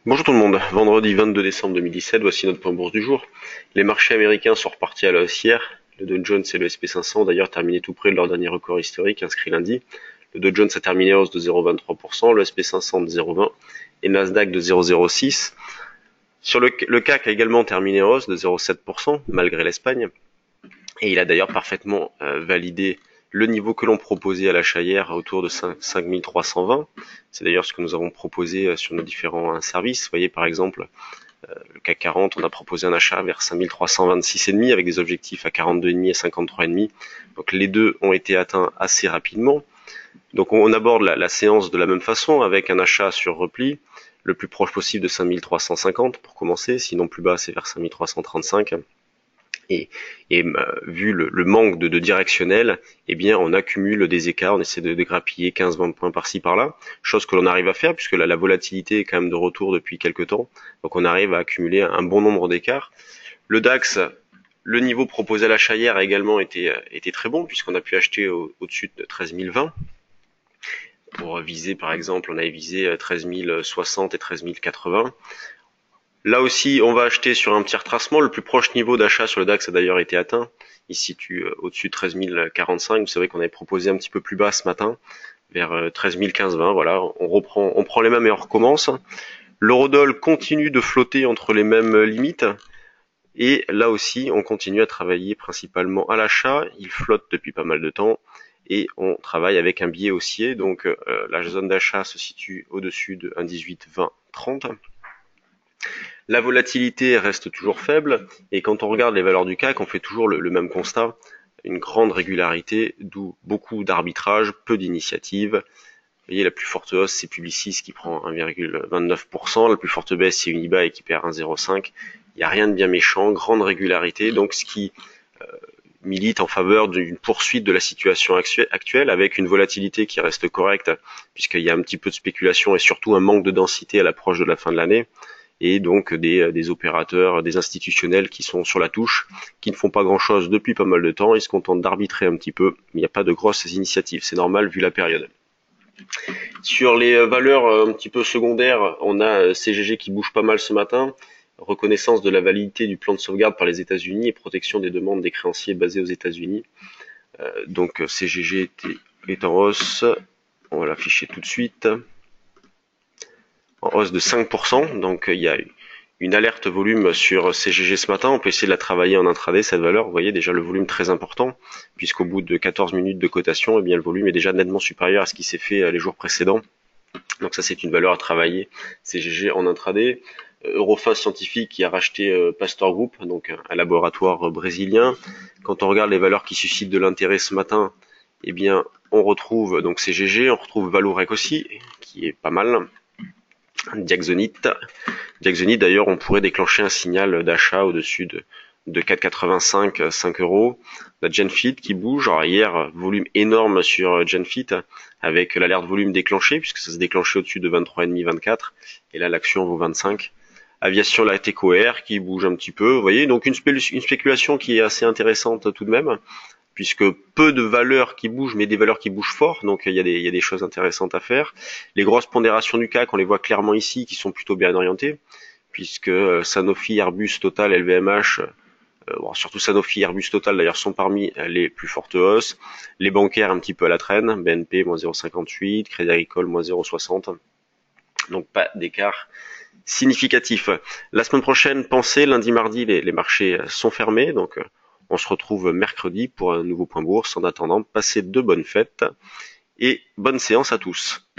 Bonjour tout le monde, vendredi 22 décembre 2017, voici notre point bourse du jour. Les marchés américains sont repartis à la hausse hier. Le Dow Jones et le SP500 ont d'ailleurs terminé tout près de leur dernier record historique inscrit lundi. Le Dow Jones a terminé en hausse de 0,23%, le SP500 de 0,20% et le Nasdaq de 0,06%. Sur le CAC a également terminé en hausse de 0,7% malgré l'Espagne. Et il a d'ailleurs parfaitement validé le niveau que l'on proposait à l'achat hier autour de 5320. C'est d'ailleurs ce que nous avons proposé sur nos différents services. Vous voyez par exemple le CAC 40, on a proposé un achat vers 5326,5 avec des objectifs à 42,5 et 53,5. Donc les deux ont été atteints assez rapidement. Donc on aborde la séance de la même façon avec un achat sur repli le plus proche possible de 5350 pour commencer, sinon plus bas c'est vers 5335. Et vu le manque de directionnel, eh bien on accumule des écarts, on essaie de grappiller 15-20 points par-ci par-là, chose que l'on arrive à faire puisque la volatilité est quand même de retour depuis quelques temps, donc on arrive à accumuler un bon nombre d'écarts. Le DAX, le niveau proposé à l'achat hier a également été très bon puisqu'on a pu acheter au-dessus de 13 020. Pour viser par exemple, on avait visé 13 060 et 13 080. Là aussi, on va acheter sur un petit retracement. Le plus proche niveau d'achat sur le DAX a d'ailleurs été atteint. Il se situe au-dessus de 13 045. Vous savez qu'on avait proposé un petit peu plus bas ce matin, vers 13 15-20. Voilà, on prend les mêmes et on recommence. L'eurodoll continue de flotter entre les mêmes limites. Et là aussi, on continue à travailler principalement à l'achat. Il flotte depuis pas mal de temps. Et on travaille avec un biais haussier. Donc la zone d'achat se situe au-dessus de 1,18, 20, 30. La volatilité reste toujours faible et quand on regarde les valeurs du CAC, on fait toujours le même constat, une grande régularité, d'où beaucoup d'arbitrage, peu d'initiatives. Vous voyez, la plus forte hausse, c'est Publicis qui prend 1,29%, la plus forte baisse, c'est Unibail qui perd 1,05%. Il n'y a rien de bien méchant, grande régularité, donc ce qui milite en faveur d'une poursuite de la situation actuelle avec une volatilité qui reste correcte puisqu'il y a un petit peu de spéculation et surtout un manque de densité à l'approche de la fin de l'année. Et donc des opérateurs, des institutionnels qui sont sur la touche, qui ne font pas grand-chose depuis pas mal de temps, ils se contentent d'arbitrer un petit peu, mais il n'y a pas de grosses initiatives, c'est normal vu la période. Sur les valeurs un petit peu secondaires, on a CGG qui bouge pas mal ce matin, reconnaissance de la validité du plan de sauvegarde par les États-Unis et protection des demandes des créanciers basés aux États-Unis. Donc CGG est en hausse, on va l'afficher tout de suite. En hausse de 5%, donc il y a une alerte volume sur CGG ce matin, on peut essayer de la travailler en intraday cette valeur, vous voyez déjà le volume très important, puisqu'au bout de 14 minutes de cotation, eh bien le volume est déjà nettement supérieur à ce qui s'est fait les jours précédents, donc ça c'est une valeur à travailler, CGG en intraday. Eurofins Scientifique qui a racheté Pasteur Group, donc un laboratoire brésilien. Quand on regarde les valeurs qui suscitent de l'intérêt ce matin, eh bien on retrouve donc CGG, on retrouve Vallourec aussi, qui est pas mal. Diaxonite d'ailleurs, on pourrait déclencher un signal d'achat au-dessus de 4,85, 5 euros. La Genfit qui bouge. Alors hier, volume énorme sur Genfit avec l'alerte volume déclenchée puisque ça se déclenchait au-dessus de 23,5, 24. Et là, l'action vaut 25. Aviation Lateco Air qui bouge un petit peu. Vous voyez, donc une spéculation qui est assez intéressante tout de même, puisque peu de valeurs qui bougent, mais des valeurs qui bougent fort, donc il y a des choses intéressantes à faire. Les grosses pondérations du CAC, on les voit clairement ici, qui sont plutôt bien orientées, puisque Sanofi, Airbus, Total, LVMH, surtout Sanofi, Airbus, Total d'ailleurs sont parmi les plus fortes hausses. Les bancaires un petit peu à la traîne, BNP moins 0,58, Crédit Agricole moins 0,60, donc pas d'écart significatif. La semaine prochaine, pensez, lundi, mardi, les marchés sont fermés, donc on se retrouve mercredi pour un nouveau point bourse. En attendant, passez de bonnes fêtes et bonne séance à tous.